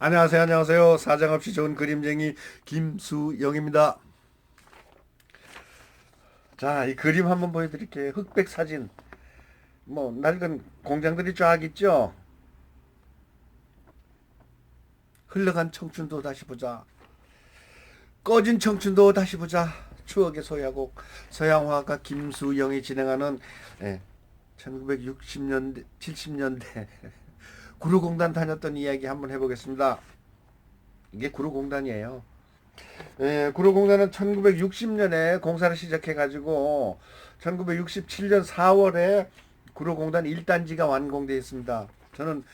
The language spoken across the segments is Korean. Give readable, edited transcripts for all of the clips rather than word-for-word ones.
안녕하세요, 안녕하세요. 사정없이 좋은 그림쟁이 김수영입니다. 자, 이 그림 한번 보여드릴게요. 흑백 사진. 뭐 낡은 공장들이 쫙 있죠. 흘러간 청춘도 다시 보자. 꺼진 청춘도 다시 보자. 추억의 소야곡. 서양 화가 김수영이 진행하는 1960년대, 70년대 구로공단 다녔던 이야기 한번 해보겠습니다. 이게 구로공단이에요. 구로공단은 1960년에 공사를 시작해가지고 1967년 4월에 구로공단 1단지가 완공되어 있습니다. 저는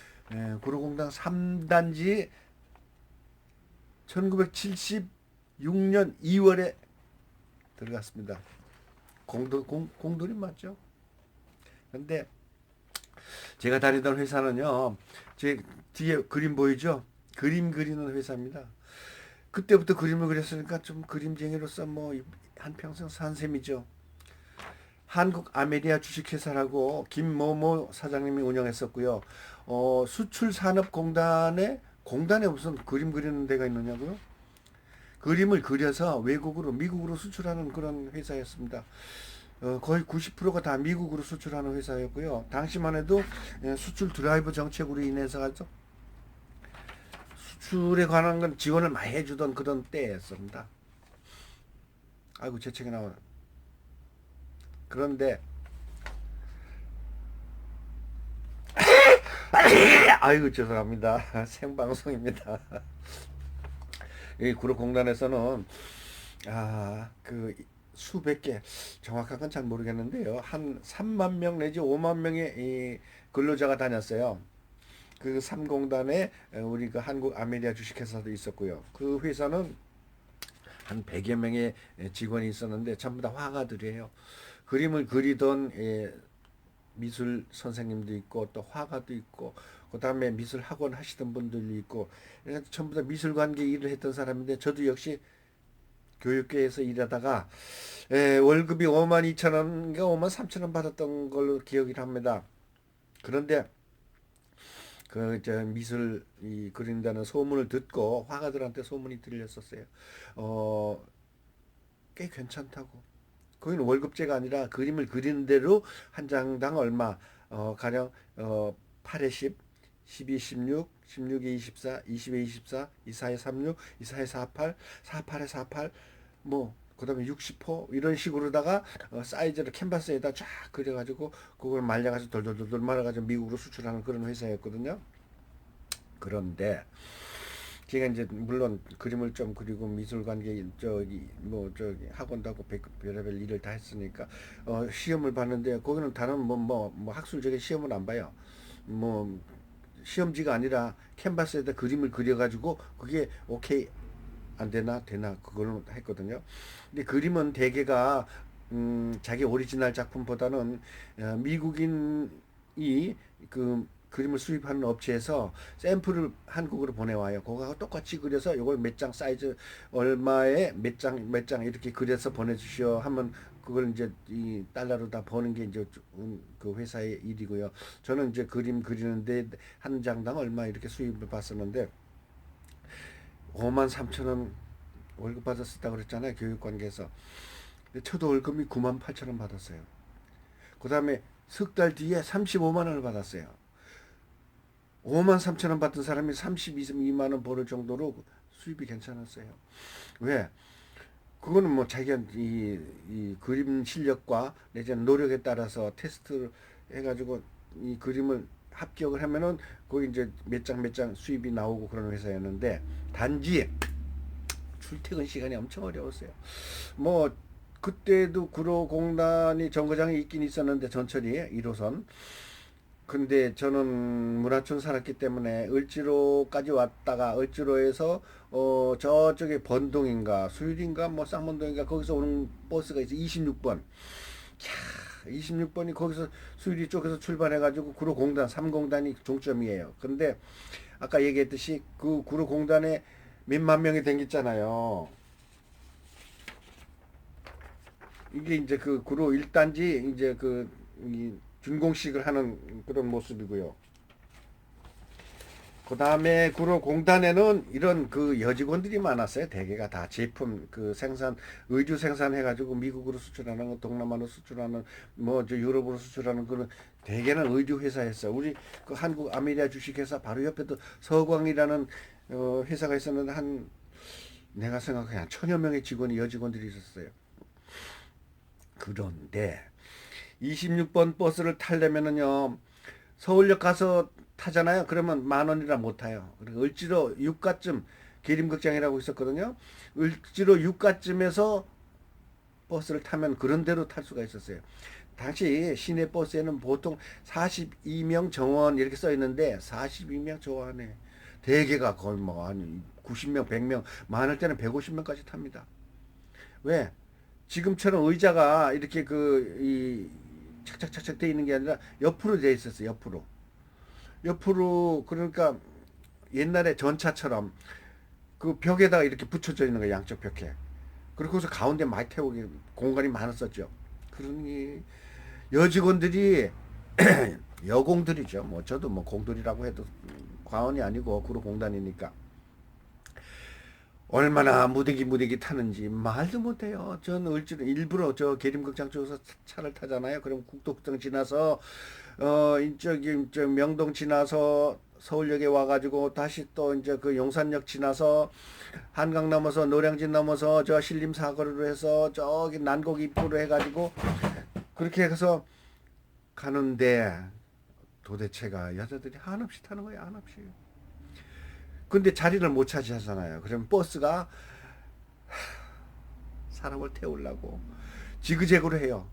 구로공단 3단지 1976년 2월에 들어갔습니다. 공돌이 맞죠? 근데 제가 다니던 회사는요, 제 뒤에 그림 보이죠? 그림 그리는 회사입니다. 그때부터 그림을 그렸으니까 좀 그림쟁이로서 뭐 한평생 산 셈이죠. 한국 아메리아 주식회사라고 김모모 사장님이 운영했었고요. 수출산업공단에 공단에 무슨 그림 그리는 데가 있느냐고요? 그림을 그려서 외국으로 미국으로 수출하는 그런 회사였습니다. 거의 90%가 다 미국으로 수출하는 회사였고요. 당시만 해도 수출 드라이브 정책으로 인해서 수출에 관한 건 지원을 많이 해주던 그런 때였습니다. 아이고 제 책에 나오는. 그런데 아이고 죄송합니다. 생방송입니다. 이 구로공단에서는 그 수백 개 정확한 건 잘 모르겠는데요. 한 3만 명 내지 5만 명의 이 근로자가 다녔어요. 그 3공단에 우리 그 한국 아메리아 주식회사도 있었고요. 그 회사는 한 100여 명의 직원이 있었는데 전부 다 화가들이에요. 그림을 그리던 미술 선생님도 있고 또 화가도 있고 그다음에 미술 학원 하시던 분들도 있고 전부 다 미술 관계 일을 했던 사람인데 저도 역시 교육계에서 일하다가 월급이 5만 2천 원인가 5만 3천 원 받았던 걸로 기억이 납니다. 그런데 그 저 미술 이 그린다는 소문을 듣고 화가들한테 소문이 들렸었어요. 어, 꽤 괜찮다고. 거기는 월급제가 아니라 그림을 그리는 대로 한 장당 얼마, 가령 8에 10, 12에 16, 16에 24, 20에 24, 24에 36, 24에 48, 48에 48, 뭐 그다음에 60호 이런 식으로다가 사이즈를 캔버스에다 쫙 그려가지고 그걸 말려가지고 돌돌돌돌 말아가지고 미국으로 수출하는 그런 회사였거든요. 그런데 제가 이제 물론 그림을 좀 그리고 미술 관계 저기 뭐 저기 학원도 하고 별의별 일을 다 했으니까 시험을 봤는데 거기는 다른 뭐 학술적인 시험을 안 봐요. 뭐 시험지가 아니라 캔버스에다 그림을 그려가지고 그게 오케이 안 되나 되나 그걸 했거든요. 근데 그림은 대개가 자기 오리지널 작품보다는 미국인이 그 그림을 수입하는 업체에서 샘플을 한국으로 보내와요. 그거하고 똑같이 그려서 이걸 몇 장 사이즈 얼마에 몇 장 이렇게 그려서 보내주시오 하면 그걸 이제 이 달러로 다 버는 게 이제 그 회사의 일이고요. 저는 이제 그림 그리는데 한 장당 얼마 이렇게 수입을 받았었는데 5만 3천 원 월급 받았었다고 그랬잖아요. 교육관계에서. 근데 저도 월급이 9만 8천 원 받았어요. 그 다음에 석 달 뒤에 35만 원을 받았어요. 5만 3천 원 받던 사람이 32만 원 벌을 정도로 수입이 괜찮았어요. 왜? 그거는 뭐 자기가 이 그림 실력과 내지는 노력에 따라서 테스트를 해가지고 이 그림을 합격을 하면은 거기 이제 몇 장 수입이 나오고 그런 회사였는데 단지 출퇴근 시간이 엄청 어려웠어요. 뭐 그때도 구로공단이 정거장이 있긴 있었는데 전철이 1호선. 근데 저는 문화촌 살았기 때문에 을지로까지 왔다가 을지로에서 저쪽에 번동인가 수유리인가 뭐 쌍문동인가 거기서 오는 버스가 있어 26번. 캬, 26번이 거기서 수유리 쪽에서 출발해가지고 구로공단 3공단이 종점이에요. 근데 아까 얘기했듯이 그 구로공단에 몇만 명이 댕겼잖아요. 이게 이제 그 구로 1단지 이제 이 준공식을 하는 그런 모습이고요. 그 다음에 구로공단에는 이런 그 여직원들이 많았어요. 대개가 다 제품 그 생산, 의류 생산해가지고 미국으로 수출하는 거, 동남아로 수출하는, 뭐 저 유럽으로 수출하는 그런 대개는 의류 회사였어. 우리 그 한국 아메리아 주식회사 바로 옆에도 서광이라는 회사가 있었는데 한 내가 생각해 한 천여 명의 직원이 여직원들이 있었어요. 그런데 26번 버스를 타려면은요 서울역 가서 타잖아요. 그러면 10,000원이라 못 타요. 그리고 을지로 육가쯤 계림극장이라고 있었거든요. 을지로 육가쯤에서 버스를 타면 그런 데로 탈 수가 있었어요. 당시 시내 버스에는 보통 42명 정원 이렇게 써 있는데 42명 저 안에 대개가 거의 뭐 한 90명, 100명, 많을 때는 150명까지 탑니다. 왜? 지금처럼 의자가 이렇게 이 착착착착 돼 있는 게 아니라 옆으로 돼 있었어요. 옆으로. 옆으로 그러니까 옛날에 전차처럼 그 벽에다가 이렇게 붙여져 있는 거예요. 양쪽 벽에. 그리고서 가운데 많이 태우기 공간이 많았었죠. 그러니 여직원들이 여공들이죠. 뭐 저도 뭐 공들이라고 해도 과언이 아니고 구로공단이니까 얼마나 무대기 타는지 말도 못해요. 전 일부러 저 계림극장 쪽에서 차를 타잖아요. 그럼 국도극장 지나서 저기 저 명동 지나서 서울역에 와가지고 다시 또 이제 그 용산역 지나서 한강 넘어서 노량진 넘어서 저 신림 사거리로 해서 저기 난곡 입구로 해가지고 그렇게 해서 가는데 도대체가 여자들이 한없이 타는 거예요. 한없이. 근데 자리를 못 차지하잖아요. 그러면 버스가 사람을 태우려고 지그재그로 해요.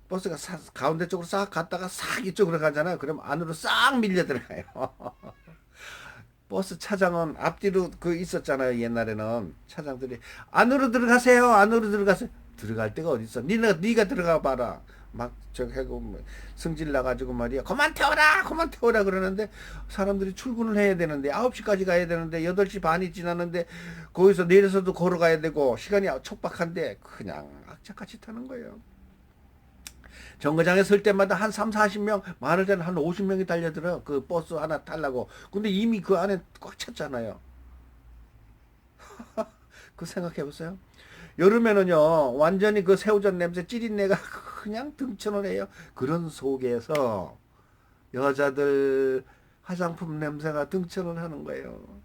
버스가 가운데 쪽으로 싹 갔다가 싹 이쪽으로 가잖아요. 그럼 안으로 싹 밀려 들어가요. 버스 차장은 앞뒤로 그 있었잖아요. 옛날에는 차장들이 안으로 들어가세요. 안으로 들어가세요. 들어갈 데가 어디 있어? 네가 들어가 봐라. 막 저기 하고 뭐 승질 나가지고 말이야. 그만 태워라, 그만 태워라 그러는데 사람들이 출근을 해야 되는데 9시까지 가야 되는데 8시 반이 지났는데 거기서 내려서도 걸어가야 되고 시간이 촉박한데 그냥 악착같이 타는 거예요. 정거장에 설 때마다 한 3, 40명, 많을 때는 한 50명이 달려들어요. 그 버스 하나 타려고. 근데 이미 그 안에 꽉 찼잖아요. 그 생각해 보세요. 여름에는요, 완전히 그 새우젓 냄새, 찌릿내가 그냥 등천을 해요. 그런 속에서 여자들 화장품 냄새가 등천을 하는 거예요.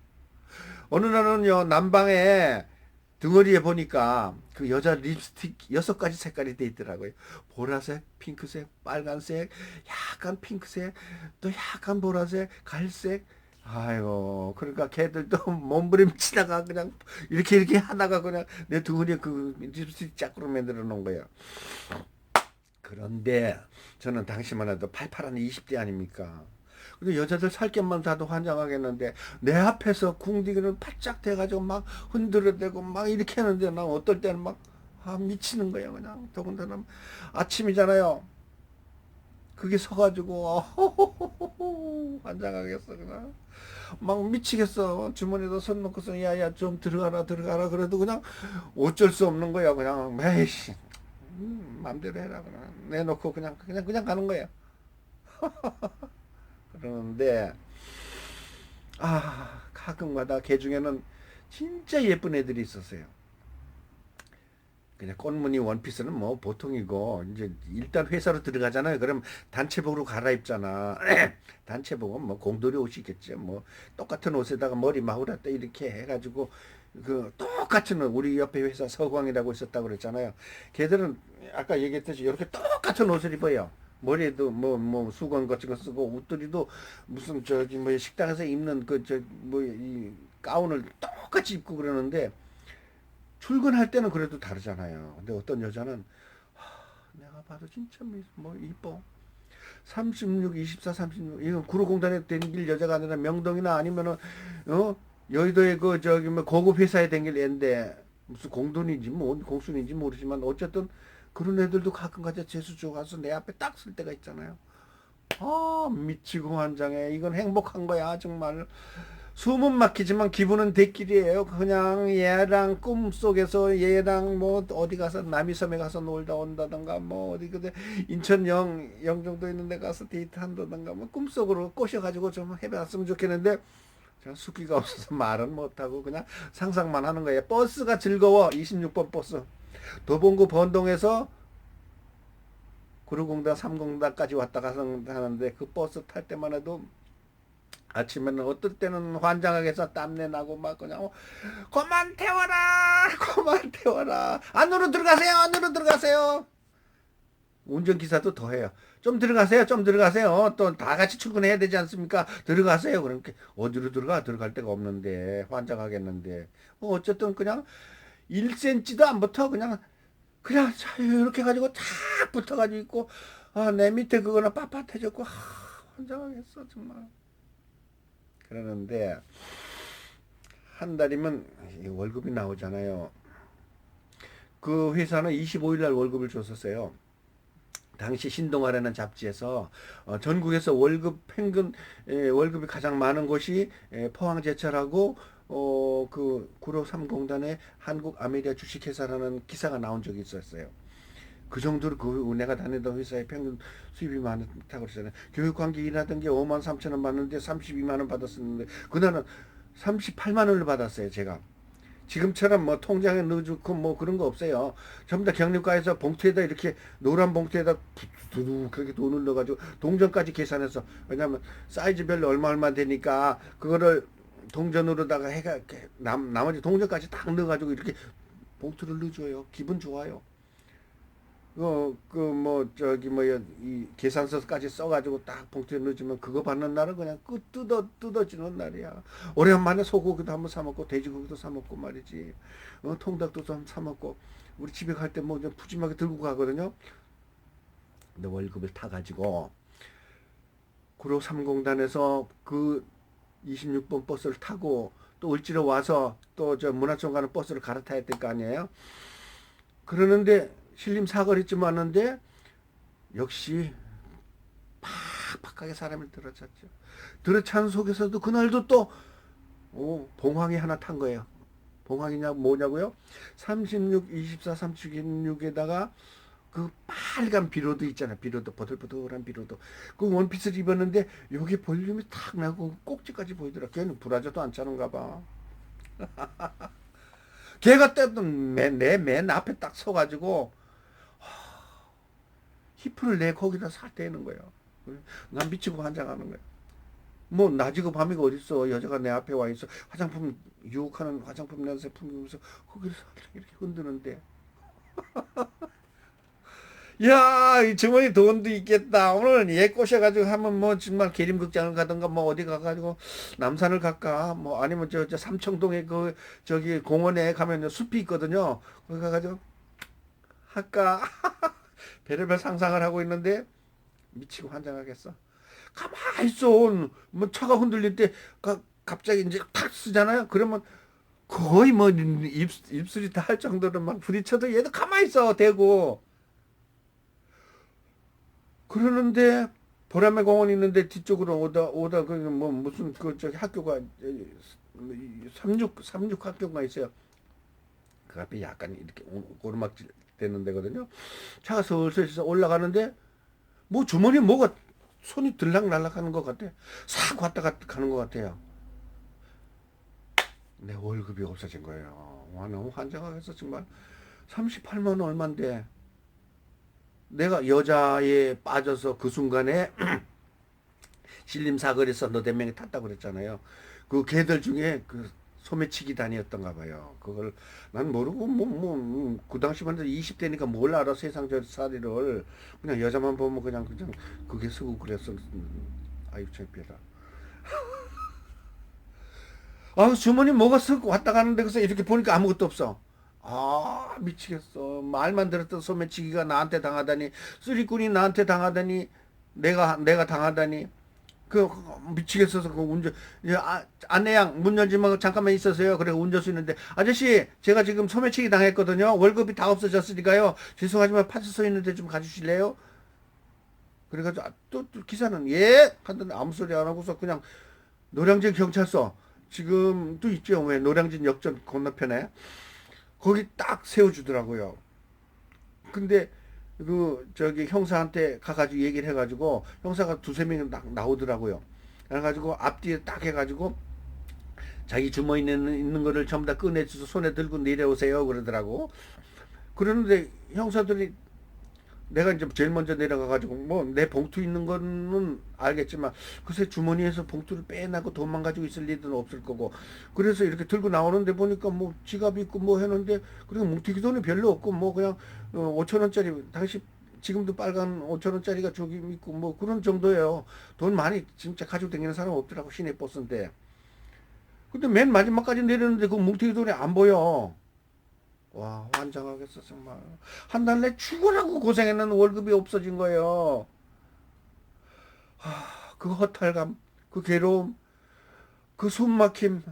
어느 날은요, 난방에 등어리에 보니까 그 여자 립스틱 6가지 색깔이 돼 있더라고요. 보라색, 핑크색, 빨간색, 약간 핑크색, 또 약간 보라색, 갈색. 아이고, 그러니까 걔들도 몸부림치다가 그냥 이렇게 하다가 그냥 내 등어리에 그 립스틱 짝으로 만들어 놓은 거예요. 그런데 저는 당시만 해도 팔팔한 20대 아닙니까? 근데 여자들 살결만 봐도 환장하겠는데 내 앞에서 궁디기는 바짝 대가지고 막 흔들어대고 막 이렇게 하는데 난 어떨 때는 막 미치는 거야 그냥. 더군다나 아침이잖아요. 그게 서가지고 환장하겠어 그냥. 막 미치겠어. 주머니에다 손 놓고서 야야 좀 들어가라 그래도 그냥 어쩔 수 없는 거야 그냥. 에이씨 맘대로 해라 그냥 내놓고 그냥 가는 거야. 그러는데 가끔가다 걔 중에는 진짜 예쁜 애들이 있었어요. 그냥 꽃무늬 원피스는 뭐 보통이고 이제 일단 회사로 들어가잖아요. 그럼 단체복으로 갈아입잖아. 단체복은 뭐 공돌이 옷이겠죠. 뭐 똑같은 옷에다가 머리 마우라떼 이렇게 해가지고 그 똑같은 옷, 우리 옆에 회사 서광이라고 있었다고 그랬잖아요. 걔들은 아까 얘기했듯이 이렇게 똑같은 옷을 입어요. 머리에도 뭐 수건 같은 거 쓰고 옷들이도 무슨 저기 뭐 식당에서 입는 그 저 뭐 이 가운을 똑같이 입고 그러는데 출근할 때는 그래도 다르잖아요. 근데 어떤 여자는 내가 봐도 진짜 뭐 이뻐. 36, 24, 36 이건 구로공단에 댕길 여자가 아니라 명동이나 아니면은 여의도의 그 저기 뭐 고급 회사에 댕길 애인데 무슨 공돈인지 뭐 공순인지 모르지만 어쨌든 그런 애들도 가끔 가다 재수 주고 가서 내 앞에 딱 쓸 때가 있잖아요. 미치고 환장해. 이건 행복한 거야 정말. 숨은 막히지만 기분은 대길이에요. 그냥 얘랑 꿈속에서 얘랑 뭐 어디 가서 남이섬에 가서 놀다 온다던가 뭐 어디 근데 인천 영종도 있는 데 가서 데이트 한다던가 뭐 꿈속으로 꼬셔가지고 좀 해봤으면 좋겠는데 제가 숫기가 없어서 말은 못하고 그냥 상상만 하는 거예요. 버스가 즐거워. 26번 버스. 도봉구 번동에서 구로공단 3공단까지 왔다 가서 하는데 그 버스 탈 때만 해도 아침에는 어떨 때는 환장하게 해서 땀내 나고 막 그냥 그만 태워라 그만 태워라 안으로 들어가세요 안으로 들어가세요. 운전기사도 더 해요. 좀 들어가세요 좀 들어가세요. 또 다 같이 출근해야 되지 않습니까? 들어가세요. 그러니까 어디로 들어갈 데가 없는데 환장하겠는데 어쨌든 그냥 1cm도 안 붙어 그냥 이렇게 가지고 탁 붙어가지고 있고 내 밑에 그거는 빳빳해졌고 환장하겠어 정말. 그러는데 한 달이면 월급이 나오잖아요. 그 회사는 25일 날 월급을 줬었어요. 당시 신동아라는 잡지에서 전국에서 평균 월급이 가장 많은 곳이 포항제철하고 그 구로 3공단의 한국 아메리아 주식회사라는 기사가 나온 적이 있었어요. 그 정도로 내가 다니던 회사의 평균 수입이 많다고 그랬잖아요. 교육관계 일하던 게 5만 3천 원 받는데 32만 원 받았었는데 그날은 38만 원을 받았어요. 제가. 지금처럼 뭐 통장에 넣어주고 뭐 그런 거 없어요. 전부 다 경력가에서 봉투에다 이렇게 노란 봉투에다 두두 그렇게 돈을 넣어가지고 동전까지 계산해서 왜냐면 사이즈별로 얼마 되니까 그거를 동전으로다가 해가 나머지 동전까지 딱 넣어가지고 이렇게 봉투를 넣어줘요. 기분 좋아요. 이 계산서까지 써가지고 딱 봉투에 넣어주면 그거 받는 날은 그냥 뜯어지는 날이야. 오랜만에 소고기도 한번 사먹고 돼지고기도 사먹고 말이지. 통닭도 좀 사먹고 우리 집에 갈 때 뭐 푸짐하게 들고 가거든요. 근데 월급을 타가지고 구로 3공단에서 그 26번 버스를 타고 또 을지로 와서 또 저 문화청 가는 버스를 갈아타야 될 거 아니에요. 그러는데 신림 사거리쯤 왔는데 역시 팍팍하게 사람이 들어찼죠. 들어찬 속에서도 그날도 또 봉황이 하나 탄 거예요. 봉황이냐 뭐냐고요? 36, 24, 36에다가 그 빨간 비로도 있잖아. 비로도 버들버들한 비로도. 그 원피스를 입었는데 여기 볼륨이 탁 나고 꼭지까지 보이더라. 걔는 브라자도 안 차는가 봐. 걔가 때던 내 맨 앞에 딱 서가지고 히프를 내 거기다 살대는 거예요. 난 미치고 환장하는 거야. 뭐 낮이고 밤이고 어딨어. 여자가 내 앞에 와 있어. 화장품 유혹하는 화장품 냄새 풍기면서 거기를 살짝 이렇게 흔드는데 야, 이 주머니 돈도 있겠다. 오늘 얘 꼬셔가지고 하면 뭐 정말 계림극장을 가든가 뭐 어디 가가지고 남산을 갈까 뭐 아니면 저 삼청동에 그 저기 공원에 가면 숲이 있거든요. 거기 가가지고 할까 별의별 상상을 하고 있는데 미치고 환장하겠어. 가만히 있어. 뭐 차가 흔들릴 때 갑자기 이제 탁 쓰잖아요. 그러면 거의 뭐 입술이 다 할 정도로 막 부딪혀도 얘도 가만히 있어 대고. 그러는데 보라매 공원 있는데 뒤쪽으로 오다 그 뭐 무슨 그 저기 학교가 36 학교가 있어요. 그 앞에 약간 이렇게 오르막질 되는 데거든요. 차가 슬슬 올라가는데 뭐 주머니에 뭐가 손이 들락날락 하는 것 같아. 싹 왔다 가는 것 같아요. 내 월급이 없어진 거예요. 와, 너무 환장하겠어 정말. 38만 원 얼만데 내가 여자에 빠져서 그 순간에 신림 사거리에서 너댓 명이 탔다고 그랬잖아요. 그 걔들 중에 그 소매치기 단이었던가 봐요. 그걸 난 모르고 그 당시만 해도 20대니까 뭘 알아 세상 저사리를 그냥 여자만 보면 그냥 그게 쓰고 그랬어. 아유 창피해라. 아 주머니 뭐가 쓱 왔다 가는데 그래서 이렇게 보니까 아무것도 없어. 아 미치겠어. 말만 들었던 소매치기가 나한테 당하다니 쓰리꾼이 나한테 당하다니 내가 당하다니 그 미치겠어서 그 운전 이제 안내양 문 열지 말고 잠깐만 있었어요. 그래 운전수 있는데 아저씨 제가 지금 소매치기 당했거든요. 월급이 다 없어졌으니까요. 죄송하지만 파출소 있는데 좀 가주실래요? 그래가지고 또 기사는 예 하더니 아무 소리 안 하고서 그냥 노량진 경찰서 지금 또 있죠. 왜 노량진 역전 건너편에 거기 딱 세워주더라고요. 근데 그 저기 형사한테 가가지고 얘기를 해가지고 형사가 두세 명이 나오더라고요. 그래가지고 앞뒤에 딱 해가지고 자기 주머니에 있는 거를 전부 다 꺼내줘서 손에 들고 내려오세요 그러더라고. 그러는데 형사들이 내가 이제 제일 먼저 내려가가지고 뭐 내 봉투 있는 거는 알겠지만 글쎄 주머니에서 봉투를 빼나고 돈만 가지고 있을 리는 없을 거고 그래서 이렇게 들고 나오는데 보니까 뭐 지갑 있고 뭐 했는데 그리고 뭉티기 돈이 별로 없고 뭐 그냥 5천 원짜리 당시 지금도 빨간 5천 원짜리가 저기 있고 뭐 그런 정도예요. 돈 많이 진짜 가지고 다니는 사람 없더라고 시내 버스인데. 근데 맨 마지막까지 내렸는데 그 뭉티기 돈이 안 보여. 와, 환장하겠어, 정말. 한 달 내 죽으라고 고생했는 월급이 없어진 거예요. 그 허탈감, 그 괴로움, 그 숨막힘.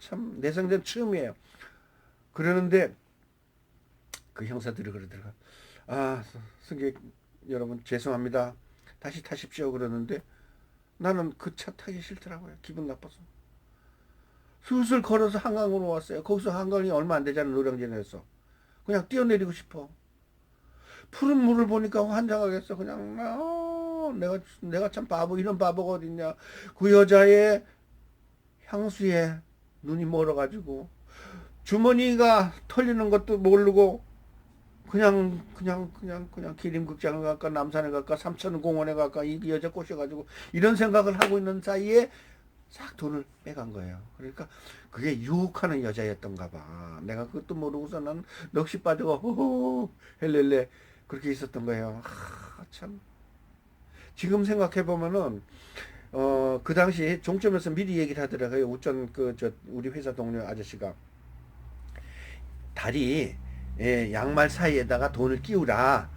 참, 내 생전 처음이에요. 그러는데, 그 형사들이 그러더라고요. 아, 승객 여러분, 죄송합니다. 다시 타십시오. 그러는데, 나는 그 차 타기 싫더라고요. 기분 나빠서. 슬슬 걸어서 한강으로 왔어요. 거기서 한강이 얼마 안 되잖아, 노량진에서. 그냥 뛰어내리고 싶어. 푸른 물을 보니까 환장하겠어. 그냥 내가 참 바보 이런 바보가 어딨냐. 그 여자의 향수에 눈이 멀어가지고 주머니가 털리는 것도 모르고 그냥 기림극장을 갈까 남산에 갈까 삼천공원에 갈까 이 여자 꼬셔가지고 이런 생각을 하고 있는 사이에 싹 돈을 빼간 거예요. 그러니까 그게 유혹하는 여자였던가 봐. 내가 그것도 모르고서 난 넋이 빠져가 호호 헬렐레 그렇게 있었던 거예요. 참 지금 생각해 보면은 그 당시 종점에서 미리 얘기를 하더라고요. 우전 그 저 우리 회사 동료 아저씨가 다리 양말 사이에다가 돈을 끼우라.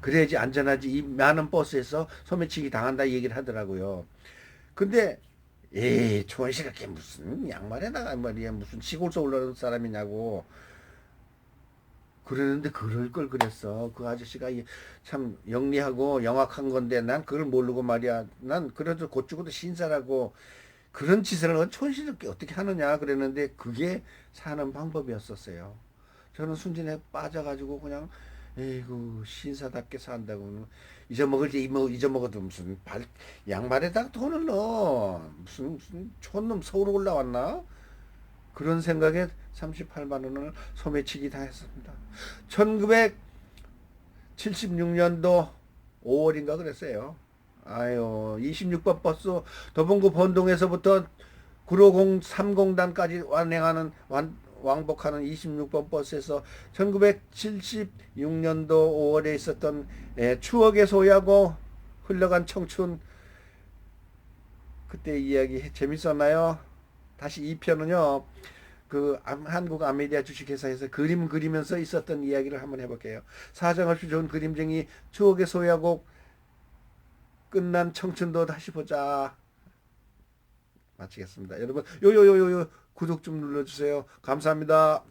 그래야지 안전하지. 이 많은 버스에서 소매치기 당한다 얘기를 하더라고요. 근데 조원씨가 걔 무슨 양말에다가 말이야 무슨 시골서 올라오는 사람이냐고 그러는데 그럴 걸 그랬어. 그 아저씨가 참 영리하고 영악한 건데 난 그걸 모르고 말이야. 난 그래도 곧 죽어도 신사라고 그런 짓을 촌스럽게 어떻게 하느냐 그랬는데 그게 사는 방법이었었어요. 저는 순진에 빠져가지고 그냥 에이구 신사답게 산다고 잊어먹을 때 잊어먹어도 무슨 양말에다가 돈을 넣어 무슨 촌놈 서울 올라왔나 그런 생각에 38만 원을 소매치기 당했습니다. 1976년도 5월인가 그랬어요. 아유 26번 버스 도봉구 본동에서부터 950 3공단까지 왕복하는 26번 버스에서 1976년도 5월에 있었던 추억의 소야고 흘러간 청춘 그때 이야기 재밌었나요? 다시 2편은요. 그 한국 아메리아 주식회사에서 그림 그리면서 있었던 이야기를 한번 해볼게요. 사정없이 좋은 그림쟁이 추억의 소야곡 끝난 청춘도 다시 보자. 마치겠습니다. 여러분 요요요요 구독 좀 눌러주세요. 감사합니다.